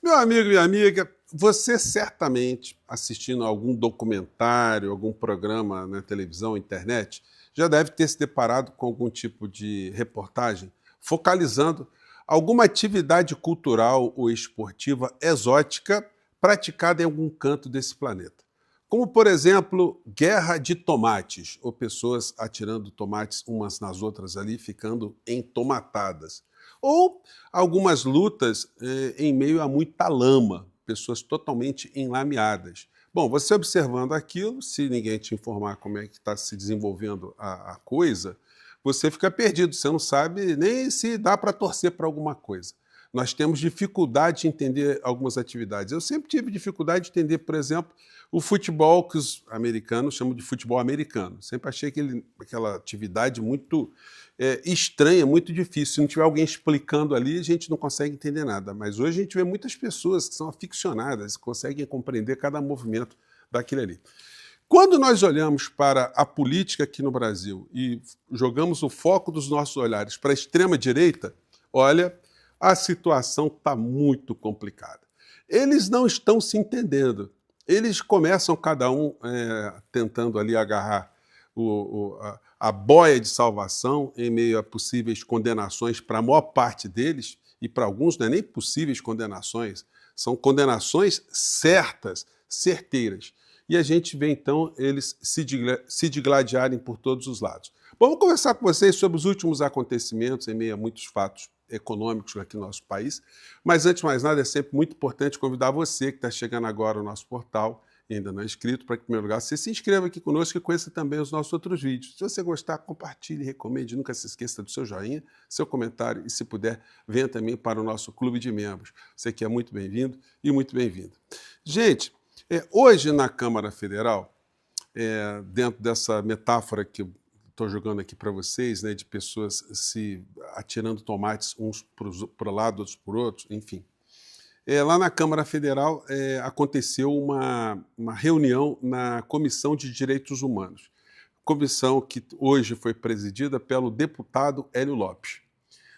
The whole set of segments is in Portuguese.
Meu amigo e amiga, você certamente, assistindo a algum documentário, algum programa na televisão, internet, já deve ter se deparado com algum tipo de reportagem focalizando alguma atividade cultural ou esportiva exótica praticada em algum canto desse planeta. Como, por exemplo, guerra de tomates, ou pessoas atirando tomates umas nas outras ali, ficando entomatadas. Ou algumas lutas em meio a muita lama, pessoas totalmente enlameadas. Bom, você observando aquilo, se ninguém te informar como é que está se desenvolvendo a coisa, você fica perdido, você não sabe nem se dá para torcer para alguma coisa. Nós temos dificuldade de entender algumas atividades. Eu sempre tive dificuldade de entender, por exemplo, o futebol que os americanos chamam de futebol americano. Sempre achei aquela atividade muito estranha, muito difícil. Se não tiver alguém explicando ali, a gente não consegue entender nada. Mas hoje a gente vê muitas pessoas que são aficionadas, conseguem compreender cada movimento daquilo ali. Quando nós olhamos para a política aqui no Brasil e jogamos o foco dos nossos olhares para a extrema-direita, olha, a situação está muito complicada. Eles não estão se entendendo. Eles começam cada um tentando ali agarrar a boia de salvação em meio a possíveis condenações para a maior parte deles, e para alguns não é nem possíveis condenações, são condenações certas, certeiras. E a gente vê, então, eles se digladiarem por todos os lados. Bom, vou conversar com vocês sobre os últimos acontecimentos em meio a muitos fatos econômicos aqui no nosso país, mas antes de mais nada é sempre muito importante convidar você que está chegando agora ao nosso portal e ainda não é inscrito, para que, em primeiro lugar, você se inscreva aqui conosco e conheça também os nossos outros vídeos. Se você gostar, compartilhe, recomende, nunca se esqueça do seu joinha, seu comentário e, se puder, venha também para o nosso clube de membros. Você que é muito bem-vindo e muito bem-vindo. Gente, hoje na Câmara Federal, dentro dessa metáfora que eu estou jogando aqui para vocês, né, de pessoas se atirando tomates uns para o lado, outros por outros, enfim. Lá na Câmara Federal aconteceu uma reunião na Comissão de Direitos Humanos, comissão que hoje foi presidida pelo deputado Hélio Lopes.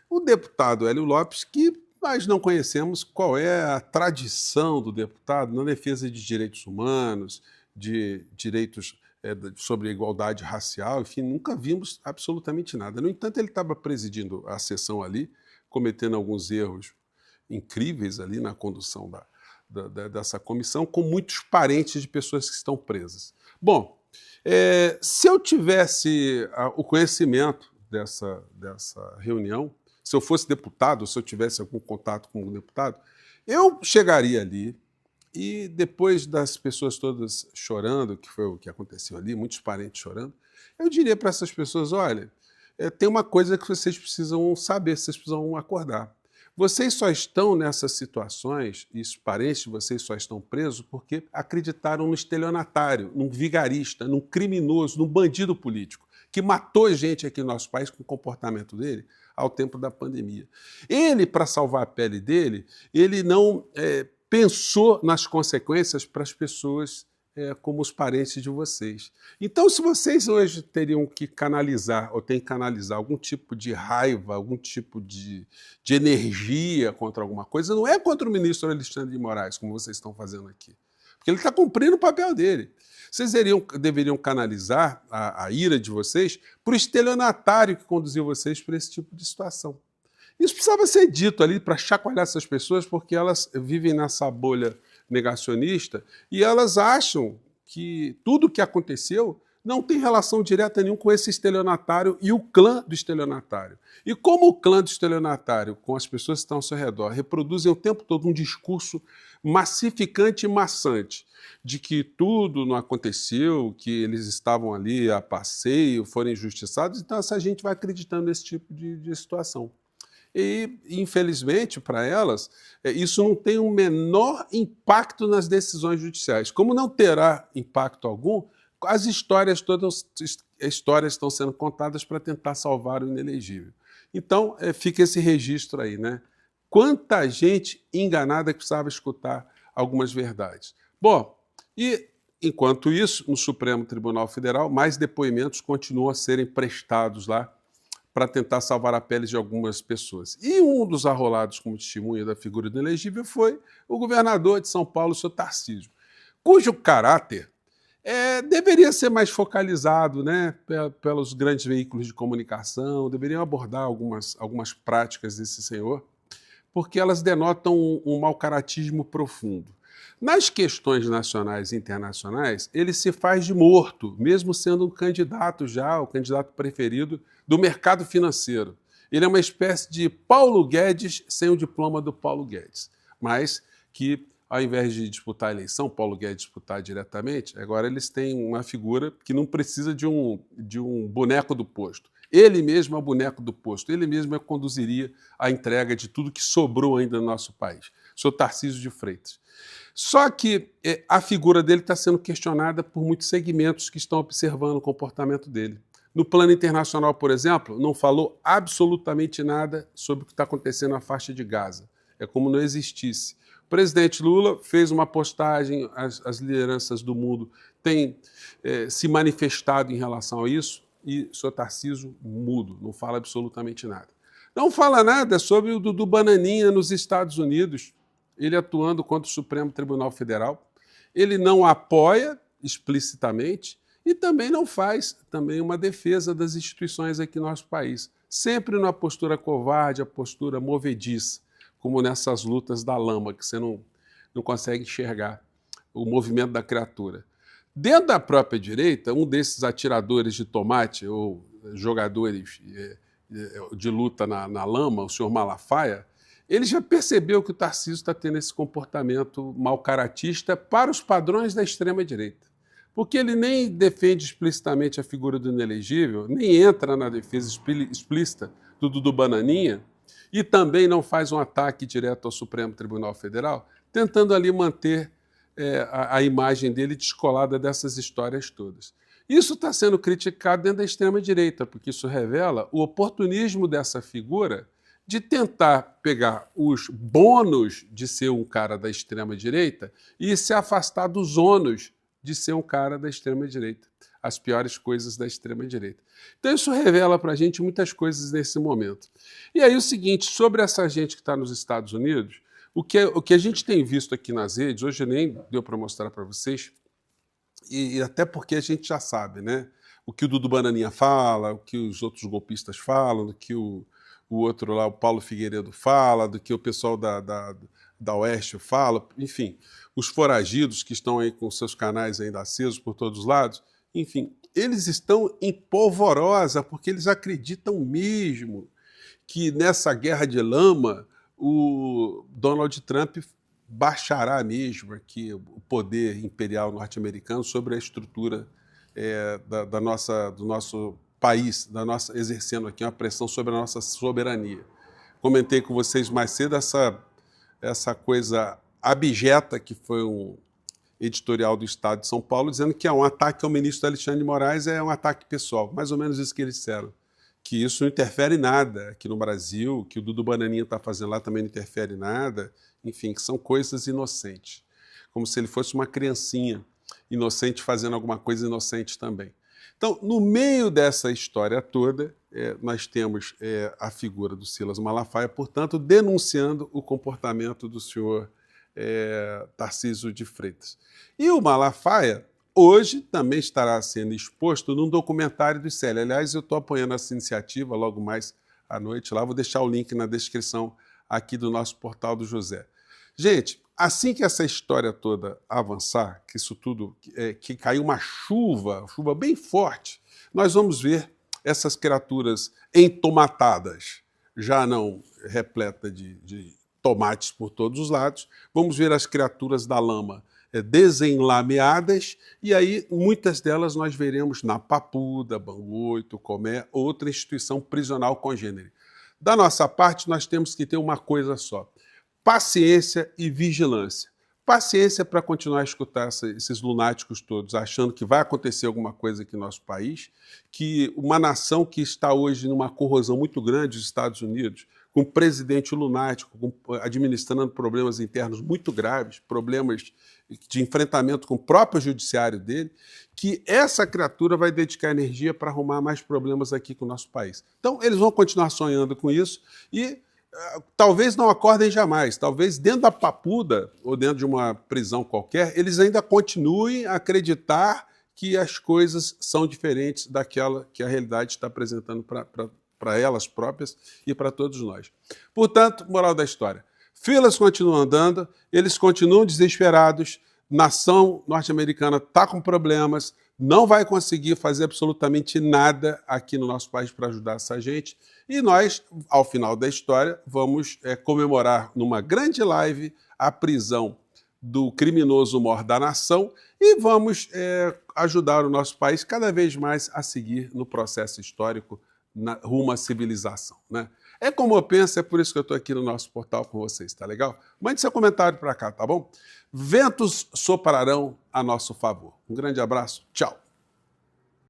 O deputado Hélio Lopes, que nós não conhecemos qual é a tradição do deputado na defesa de direitos humanos, de direitos sobre a igualdade racial, enfim, nunca vimos absolutamente nada. No entanto, ele estava presidindo a sessão ali, cometendo alguns erros incríveis ali na condução dessa comissão, com muitos parentes de pessoas que estão presas. Bom, se eu tivesse o conhecimento dessa reunião, se eu fosse deputado, se eu tivesse algum contato com um deputado, eu chegaria ali e depois das pessoas todas chorando, que foi o que aconteceu ali, muitos parentes chorando, eu diria para essas pessoas, olha, tem uma coisa que vocês precisam saber, vocês precisam acordar. Vocês só estão nessas situações, e os parentes de vocês só estão presos porque acreditaram no estelionatário, num vigarista, num criminoso, num bandido político, que matou gente aqui no nosso país com o comportamento dele ao tempo da pandemia. Ele, para salvar a pele dele, ele não pensou nas consequências para as pessoas como os parentes de vocês. Então, se vocês hoje teriam que canalizar, ou têm que canalizar algum tipo de raiva, algum tipo de energia contra alguma coisa, não é contra o ministro Alexandre de Moraes, como vocês estão fazendo aqui. Porque ele está cumprindo o papel dele. Vocês deveriam canalizar a ira de vocês para o estelionatário que conduziu vocês para esse tipo de situação. Isso precisava ser dito ali para chacoalhar essas pessoas, porque elas vivem nessa bolha negacionista e elas acham que tudo o que aconteceu não tem relação direta nenhuma com esse estelionatário e o clã do estelionatário. E como o clã do estelionatário, com as pessoas que estão ao seu redor, reproduzem o tempo todo um discurso massificante e maçante de que tudo não aconteceu, que eles estavam ali a passeio, foram injustiçados, então essa gente vai acreditando nesse tipo de situação. E, infelizmente, para elas, isso não tem o menor impacto nas decisões judiciais. Como não terá impacto algum, as histórias estão sendo contadas para tentar salvar o inelegível. Então, fica esse registro aí, né? Quanta gente enganada que precisava escutar algumas verdades. Bom, e enquanto isso, no Supremo Tribunal Federal, mais depoimentos continuam a serem prestados lá para tentar salvar a pele de algumas pessoas. E um dos arrolados como testemunha da figura do inelegível foi o governador de São Paulo, o senhor Tarcísio, cujo caráter deveria ser mais focalizado, né, pelos grandes veículos de comunicação, deveriam abordar algumas práticas desse senhor, porque elas denotam um mau-caratismo profundo. Nas questões nacionais e internacionais, ele se faz de morto, mesmo sendo um candidato já, o candidato preferido do mercado financeiro. Ele é uma espécie de Paulo Guedes sem o diploma do Paulo Guedes, mas que, ao invés de disputar a eleição, Paulo Guedes disputar diretamente, agora eles têm uma figura que não precisa de um boneco do posto. Ele mesmo é o boneco do posto, ele mesmo conduziria a entrega de tudo que sobrou ainda no nosso país. O senhor Tarcísio de Freitas. Só que a figura dele está sendo questionada por muitos segmentos que estão observando o comportamento dele. No plano internacional, por exemplo, não falou absolutamente nada sobre o que está acontecendo na faixa de Gaza. É como não existisse. O presidente Lula fez uma postagem, as lideranças do mundo têm se manifestado em relação a isso, e o senhor Tarcísio mudo, não fala absolutamente nada. Não fala nada sobre o Dudu Bananinha nos Estados Unidos, ele atuando contra o Supremo Tribunal Federal. Ele não apoia explicitamente e também não faz também uma defesa das instituições aqui no nosso país. Sempre numa postura covarde, a postura movediça, como nessas lutas da lama, que você não consegue enxergar o movimento da criatura. Dentro da própria direita, um desses atiradores de tomate ou jogadores de luta na lama, o senhor Malafaia, ele já percebeu que o Tarcísio está tendo esse comportamento mau-caratista para os padrões da extrema-direita. Porque ele nem defende explicitamente a figura do inelegível, nem entra na defesa explícita do Dudu Bananinha, e também não faz um ataque direto ao Supremo Tribunal Federal, tentando ali manter a imagem dele descolada dessas histórias todas. Isso está sendo criticado dentro da extrema-direita, porque isso revela o oportunismo dessa figura de tentar pegar os bônus de ser um cara da extrema-direita e se afastar dos ônus de ser um cara da extrema-direita, as piores coisas da extrema-direita. Então isso revela para a gente muitas coisas nesse momento. E aí o seguinte, sobre essa gente que está nos Estados Unidos, o que a gente tem visto aqui nas redes, hoje nem deu para mostrar para vocês, e até porque a gente já sabe, né? O que o Dudu Bananinha fala, o que os outros golpistas falam, o que o outro lá, o Paulo Figueiredo, fala, do que o pessoal da Oeste fala, enfim, os foragidos que estão aí com seus canais ainda acesos por todos os lados, enfim, eles estão em polvorosa porque eles acreditam mesmo que nessa guerra de lama o Donald Trump baixará mesmo aqui o poder imperial norte-americano sobre a estrutura do nosso país, exercendo aqui uma pressão sobre a nossa soberania. Comentei com vocês mais cedo essa coisa abjeta que foi um editorial do Estado de São Paulo, dizendo que um ataque ao ministro Alexandre de Moraes é um ataque pessoal, mais ou menos isso que eles disseram, que isso não interfere em nada aqui no Brasil, que o Dudu Bananinha está fazendo lá também não interfere em nada, enfim, que são coisas inocentes, como se ele fosse uma criancinha inocente fazendo alguma coisa inocente também. Então, no meio dessa história toda, nós temos a figura do Silas Malafaia, portanto, denunciando o comportamento do senhor Tarcísio de Freitas. E o Malafaia, hoje, também estará sendo exposto num documentário do ICL. Aliás, eu estou apoiando essa iniciativa logo mais à noite lá, vou deixar o link na descrição aqui do nosso Portal do José. Gente, assim que essa história toda avançar, que isso tudo, que caiu uma chuva bem forte, nós vamos ver essas criaturas entomatadas, já não repleta de tomates por todos os lados, vamos ver as criaturas da lama desenlameadas, e aí muitas delas nós veremos na Papuda, Bangu 8, Comé, outra instituição prisional congênere. Da nossa parte, nós temos que ter uma coisa só: paciência e vigilância. Paciência para continuar a escutar esses lunáticos todos, achando que vai acontecer alguma coisa aqui no nosso país, que uma nação que está hoje numa corrosão muito grande, os Estados Unidos, com um presidente lunático, administrando problemas internos muito graves, problemas de enfrentamento com o próprio judiciário dele, que essa criatura vai dedicar energia para arrumar mais problemas aqui com o nosso país. Então, eles vão continuar sonhando com isso e talvez não acordem jamais, talvez dentro da papuda ou dentro de uma prisão qualquer, eles ainda continuem a acreditar que as coisas são diferentes daquela que a realidade está apresentando para elas próprias e para todos nós. Portanto, moral da história, filas continuam andando, eles continuam desesperados, nação norte-americana está com problemas, não vai conseguir fazer absolutamente nada aqui no nosso país para ajudar essa gente. E nós, ao final da história, vamos comemorar numa grande live a prisão do criminoso maior da nação e vamos ajudar o nosso país cada vez mais a seguir no processo histórico rumo à civilização, né? É como eu penso, é por isso que eu estou aqui no nosso portal com vocês, tá legal? Mande seu comentário para cá, tá bom? Ventos soprarão a nosso favor. Um grande abraço, tchau!